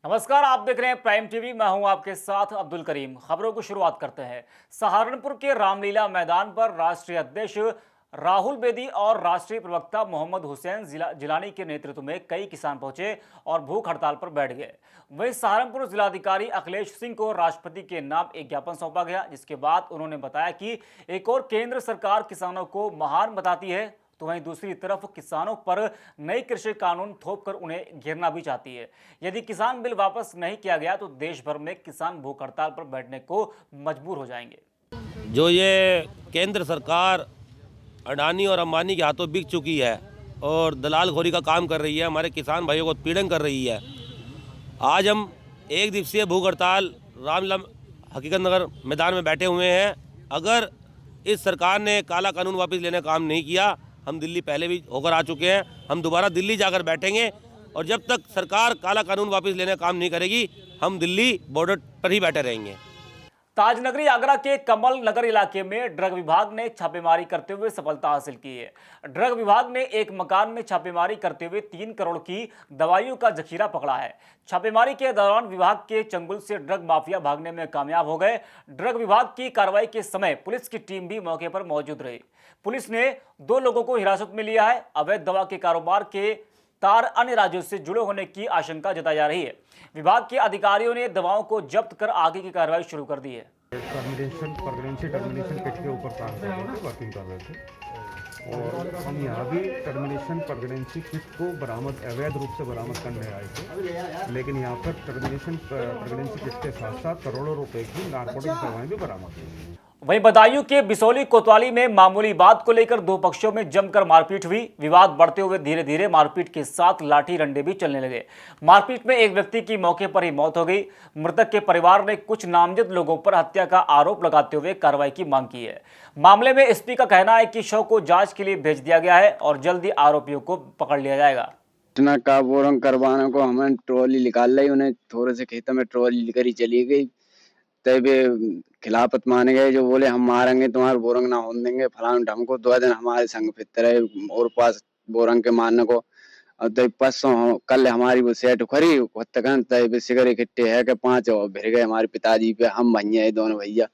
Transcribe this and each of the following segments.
नमस्कार, आप देख रहे हैं प्राइम टीवी। मैं हूं आपके साथ अब्दुल करीम। खबरों की शुरुआत करते हैं। सहारनपुर के रामलीला मैदान पर राष्ट्रीय अध्यक्ष राहुल बेदी और राष्ट्रीय प्रवक्ता मोहम्मद हुसैन जिलानी के नेतृत्व में कई किसान पहुंचे और भूख हड़ताल पर बैठ गए। वहीं सहारनपुर जिलाधिकारी अखिलेश सिंह को राष्ट्रपति के नाम एक ज्ञापन सौंपा गया, जिसके बाद उन्होंने बताया कि एक और केंद्र सरकार किसानों को महान बताती है, तो वहीं दूसरी तरफ किसानों पर नई कृषि कानून थोपकर उन्हें घेरना भी चाहती है। यदि किसान बिल वापस नहीं किया गया तो देश भर में किसान भूख हड़ताल पर बैठने को मजबूर हो जाएंगे। जो ये केंद्र सरकार अडानी और अंबानी के हाथों बिक चुकी है और दलालखोरी का काम कर रही है, हमारे किसान भाइयों को पीड़न कर रही है। आज हम एक दिवसीय भूख हड़ताल रामलीला हकीकत नगर मैदान में बैठे हुए हैं। अगर इस सरकार ने काला कानून वापस लेने का काम नहीं किया, हम दिल्ली पहले भी होकर आ चुके हैं, हम दोबारा दिल्ली जाकर बैठेंगे और जब तक सरकार काला कानून वापस लेने का काम नहीं करेगी, हम दिल्ली बॉर्डर पर ही बैठे रहेंगे। ताजनगरी आगरा के कमल नगर इलाके में ड्रग विभाग ने छापेमारी करते हुए सफलता हासिल की है। ड्रग विभाग ने एक मकान में छापेमारी करते हुए 3 करोड़ की दवाइयों का जखीरा पकड़ा है। छापेमारी के दौरान विभाग के चंगुल से ड्रग माफिया भागने में कामयाब हो गए। ड्रग विभाग की कार्रवाई के समय पुलिस की टीम भी मौके पर मौजूद रही। पुलिस ने 2 लोगों को हिरासत में लिया है। अवैध दवा के कारोबार के तार अन्य राज्यों से जुड़े होने की आशंका जताई जा रही है। विभाग के अधिकारियों ने दवाओं को जब्त कर आगे की कार्रवाई शुरू कर दी है। टर्मिनेशन किट के ऊपर काम कर रहे थे, वर्किंग कर रहे थे और हम यहाँ भी टर्मिनेशन प्रेगनेंसी किट को अवैध रूप से बरामद करने आए थे, लेकिन यहाँ पर टर्मिनेशन प्रेगनेंसी किट के साथ साथ करोड़ों रुपए की नारकोटिक दवाएं भी बरामद हुई। वहीं बदायूं के बिसौली कोतवाली में मामूली बात को लेकर 2 पक्षों में जमकर मारपीट हुई। विवाद बढ़ते हुए धीरे धीरे मारपीट के साथ लाठी डंडे भी चलने लगे। मारपीट में एक व्यक्ति की मौके पर ही मौत हो गई। मृतक के परिवार ने कुछ नामजद लोगों पर हत्या का आरोप लगाते हुए कार्रवाई की मांग की है। मामले में एसपी का कहना है कि शव को जांच के लिए भेज दिया गया है और जल्द ही आरोपियों को पकड़ लिया जाएगा। घटना का बोरंग करवाने को हमें ट्रॉली निकाल ली, उन्हें थोड़े से खेतों में ट्रॉली लेकर ही चली गई। तब खिलाफत माने गए, जो बोले हम मारेंगे तुम्हारे बोरंग ना होने देंगे फलान ढंग को। 2 दिन हमारे संग फिरते रहे और पास बोरंग के मारने को। और तब परसों कल हमारी वो सेट खरी तब सिगर इकट्ठे है कि 5 भिर गए हमारे पिताजी पे। हम भैया दोनों भैया,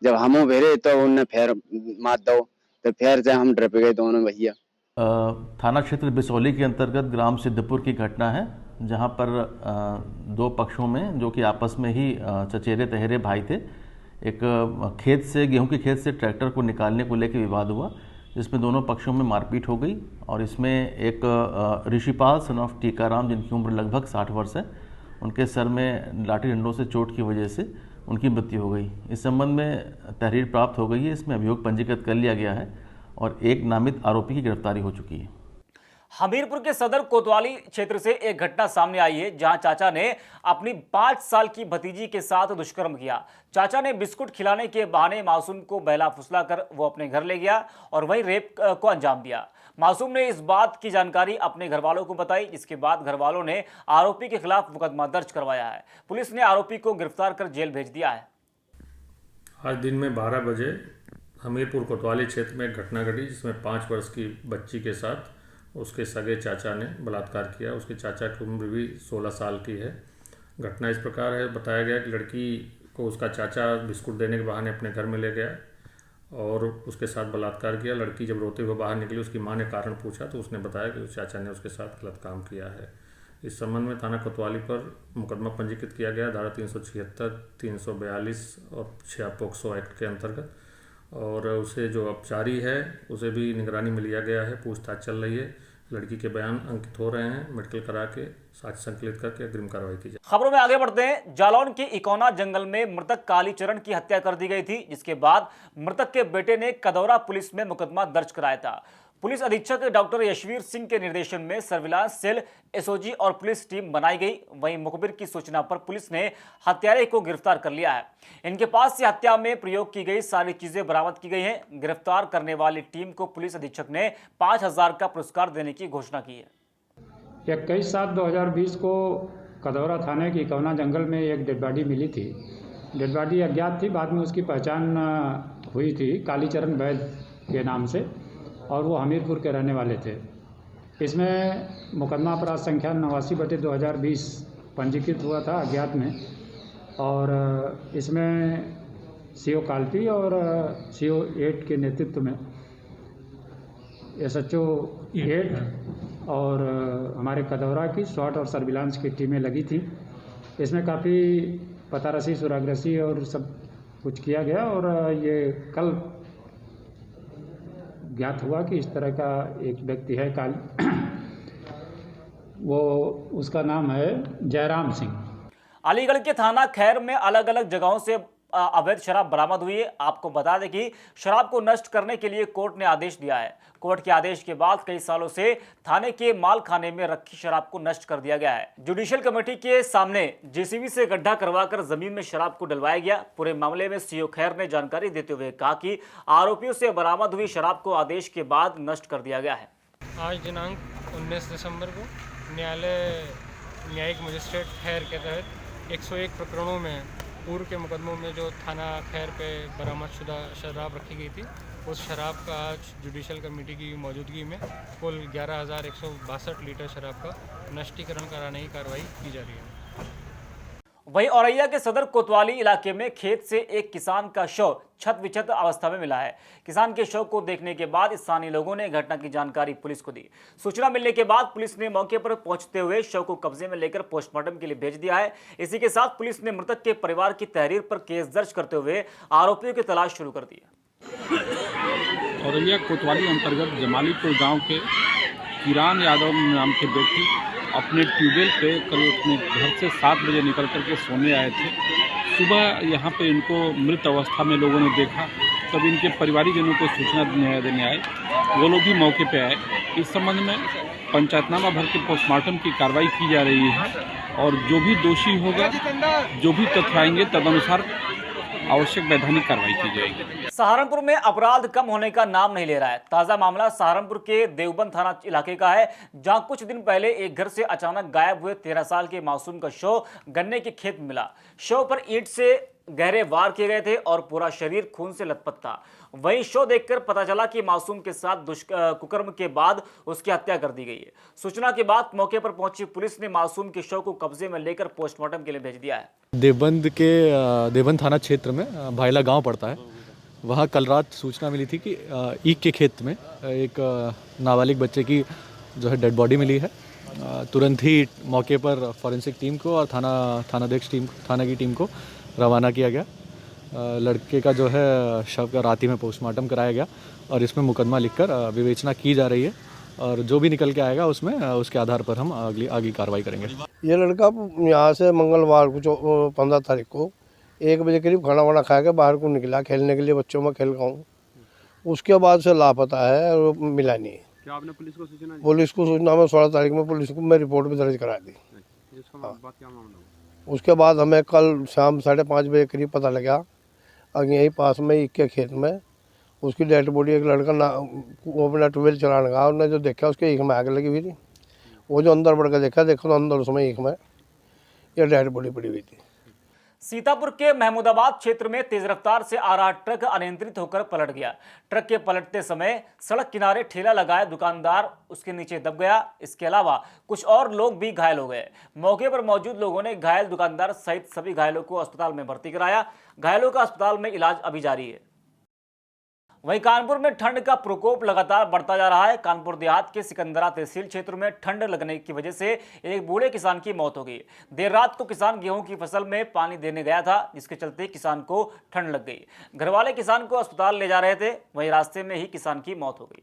जब हम भिरे तो उनने फिर मार दो, तो फिर से हम डर गए दोनों भैया। थाना क्षेत्र बिसौली के अंतर्गत ग्राम सिद्धपुर की घटना है, जहां पर 2 पक्षों में, जो कि आपस में ही चचेरे तहेरे भाई थे, एक खेत से, गेहूं के खेत से ट्रैक्टर को निकालने को लेकर विवाद हुआ, जिसमें दोनों पक्षों में मारपीट हो गई और इसमें एक ऋषिपाल सन ऑफ टीकाराम, जिनकी उम्र लगभग 60 वर्ष है, उनके सर में लाठी डंडों से चोट की वजह से उनकी मृत्यु हो गई। इस संबंध में तहरीर प्राप्त हो गई है। इसमें अभियोग पंजीकृत कर लिया गया है और एक नामित आरोपी की गिरफ्तारी हो चुकी है। हमीरपुर के सदर कोतवाली क्षेत्र से एक घटना सामने आई है, जहां चाचा ने अपनी 5 साल की भतीजी के साथ दुष्कर्म किया। चाचा ने बिस्कुट खिलाने के बहाने मासूम को बहला फुसला कर वो अपने घर ले गया और वहीं रेप को अंजाम दिया। मासूम ने इस बात की जानकारी अपने घर वालों को बताई, जिसके बाद घर वालों ने आरोपी के खिलाफ मुकदमा दर्ज करवाया है। पुलिस ने आरोपी को गिरफ्तार कर जेल भेज दिया है। आज दिन में 12 बजे हमीरपुर कोतवाली क्षेत्र में एक घटना घटी, जिसमें 5 वर्ष की बच्ची के साथ उसके सगे चाचा ने बलात्कार किया। उसके चाचा की उम्र भी 16 साल की है। घटना इस प्रकार है, बताया गया कि लड़की को उसका चाचा बिस्कुट देने के बहाने अपने घर में ले गया और उसके साथ बलात्कार किया। लड़की जब रोते हुए बाहर निकली, उसकी मां ने कारण पूछा तो उसने बताया कि उस चाचा ने उसके साथ गलत काम किया है। इस संबंध में थाना कोतवाली पर मुकदमा पंजीकृत किया गया, धारा 376, 342 और 6 पोक्सो एक्ट के अंतर्गत। और उसे जो अपचारी है उसे भी निगरानी में लिया गया है, पूछताछ चल रही है। लड़की के बयान अंकित हो रहे हैं, मेडिकल करा के साक्ष्य संकलित करके अग्रिम कार्रवाई की जाए। खबरों में आगे बढ़ते हैं। जालौन के इकोना जंगल में मृतक कालीचरण की हत्या कर दी गई थी, जिसके बाद मृतक के बेटे ने कदौरा पुलिस में मुकदमा दर्ज कराया था। पुलिस अधीक्षक डॉक्टर यशवीर सिंह के निर्देशन में सर्विलांस सेल, एसओजी और पुलिस टीम बनाई गई। वहीं मुखबिर की सूचना पर पुलिस ने हत्यारे को गिरफ्तार कर लिया है। इनके पास से हत्या में प्रयोग की गई सारी चीजें बरामद की गई हैं। गिरफ्तार करने वाली टीम को पुलिस अधीक्षक ने 5,000 का पुरस्कार देने की घोषणा की है। 21/7/2020 को कदौरा थाने की इकोना जंगल में एक डेड बॉडी मिली थी। डेड बॉडी अज्ञात थी, बाद में उसकी पहचान हुई थी कालीचरण वैद के नाम से, और वो हमीरपुर के रहने वाले थे। इसमें मुकदमा अपराध संख्या 89/2020 पंजीकृत हुआ था अज्ञात में, और इसमें सीओ काल्पी और सीओ 8 के नेतृत्व में SHO 8 और हमारे कदौरा की SWAT और सर्विलांस की टीमें लगी थी। इसमें काफ़ी पतारसी, सुरागरसी और सब कुछ किया गया, और ये कल ज्ञात हुआ कि इस तरह का एक व्यक्ति है वो उसका नाम है जयराम सिंह। अलीगढ़ के थाना खैर में अलग अलग जगहों से अवैध शराब बरामद हुई है। आपको बता दें कि शराब को नष्ट करने के लिए कोर्ट ने आदेश दिया है। कोर्ट के आदेश के बाद कई सालों से थाने के माल खाने में रखी शराब को नष्ट कर दिया गया है। जुडिशियल कमेटी के सामने जेसीबी से गड्ढा करवाकर जमीन में शराब को डलवाया गया। पूरे मामले में सीओ खैर ने जानकारी देते हुए कहा कि आरोपियों से बरामद हुई शराब को आदेश के बाद नष्ट कर दिया गया है। आज दिनांक 19 दिसंबर को न्यायालय न्यायिक मजिस्ट्रेट खैर के तहत 101 प्रकरणों में पूर्व के मुकदमों में जो थाना खैर पे बरामदशुदा शराब रखी गई थी, उस शराब का आज जुडिशियल कमेटी की मौजूदगी में कुल 11,162 लीटर शराब का नष्टीकरण कराने की कार्रवाई की जा रही है। वहीं औरैया के सदर कोतवाली इलाके में खेत से एक किसान का शव छत विक्षत अवस्था में मिला है। किसान के शव को देखने के बाद स्थानीय लोगों ने घटना की जानकारी पुलिस को दी। सूचना मिलने के बाद पुलिस ने मौके पर पहुंचते हुए शव को कब्जे में लेकर पोस्टमार्टम के लिए भेज दिया है। इसी के साथ पुलिस ने मृतक के परिवार की तहरीर पर केस दर्ज करते हुए आरोपियों की तलाश शुरू कर दी है। औरैया कोतवाली अंतर्गत जमालीपुर गाँव के किरान यादव नाम के व्यक्ति अपने ट्यूबवेल पे कल अपने घर से 7 बजे निकल कर के सोने आए थे। सुबह यहाँ पे इनको मृत अवस्था में लोगों ने देखा, तब इनके परिवारीजनों को सूचना देने आए। वो लोग भी मौके पे आए। इस संबंध में पंचायतनामा भर के पोस्टमार्टम की कार्रवाई की जा रही है, और जो भी दोषी होगा, जो भी तथ्य आएंगे, तदनुसार आवश्यक वैधानिक कार्रवाई की जाएगी। सहारनपुर में अपराध कम होने का नाम नहीं ले रहा है। ताजा मामला सहारनपुर के देवबंद थाना इलाके का है, जहां कुछ दिन पहले एक घर से अचानक गायब हुए 13 साल के मासूम का शव गन्ने के खेत में मिला। शव पर ईंट से गहरे वार किए गए थे और पूरा शरीर खून से लथपथ था। वहीं शव देखकर पता चला कि मासूम के साथ कुकर्म के बाद उसकी हत्या कर दी गई है। सूचना के बाद मौके पर पहुंची पुलिस ने मासूम के शव को कब्जे में लेकर पोस्टमार्टम के लिए भेज दिया है। देवबंद थाना क्षेत्र में भायला गांव पड़ता है। वहाँ कल रात सूचना मिली थी कि ईख के खेत में एक नाबालिग बच्चे की जो है डेड बॉडी मिली है। तुरंत ही मौके पर फॉरेंसिक टीम को और थाना की टीम को रवाना किया गया। लड़के का जो है शव का रात ही में पोस्टमार्टम कराया गया, और इसमें मुकदमा लिखकर विवेचना की जा रही है, और जो भी निकल के आएगा उसमें उसके आधार पर हम आगे कार्रवाई करेंगे। ये लड़का यहाँ से मंगलवार को 15 तारीख को 1 बजे करीब खाना वाना खा के बाहर को निकला खेलने के लिए, बच्चों में खेल रहा हूँ। उसके बाद से लापता है और मिला नहीं। क्या आपने पुलिस को सूचना दी? पुलिस को सूचना में 16 तारीख में पुलिस को मैं रिपोर्ट भी दर्ज करा दी। उसके बाद हमें कल शाम 5:30 बजे करीब पता लगा अगर यहीं पास में ईख के खेत में उसकी डेड बॉडी, एक लड़का वो अपना ट्यूबवेल चलाने का, उसने जो देखा उसके ईख में आग लगी हुई थी। वो जो अंदर बढ़ कर देखा तो अंदर उसमें ईख में ये डेड बॉडी पड़ी हुई थी। सीतापुर के महमूदाबाद क्षेत्र में तेज रफ्तार से आ रहा ट्रक अनियंत्रित होकर पलट गया। ट्रक के पलटते समय सड़क किनारे ठेला लगाए दुकानदार उसके नीचे दब गया। इसके अलावा कुछ और लोग भी घायल हो गए। मौके पर मौजूद लोगों ने घायल दुकानदार सहित सभी घायलों को अस्पताल में भर्ती कराया। घायलों का अस्पताल में इलाज अभी जारी है। वहीं कानपुर में ठंड का प्रकोप लगातार बढ़ता जा रहा है। कानपुर देहात के सिकंदरा तहसील क्षेत्र में ठंड लगने की वजह से एक बूढ़े किसान की मौत हो गई। देर रात को किसान गेहूं की फसल में पानी देने गया था, जिसके चलते किसान को ठंड लग गई। घरवाले किसान को अस्पताल ले जा रहे थे, वहीं रास्ते में ही किसान की मौत हो गई।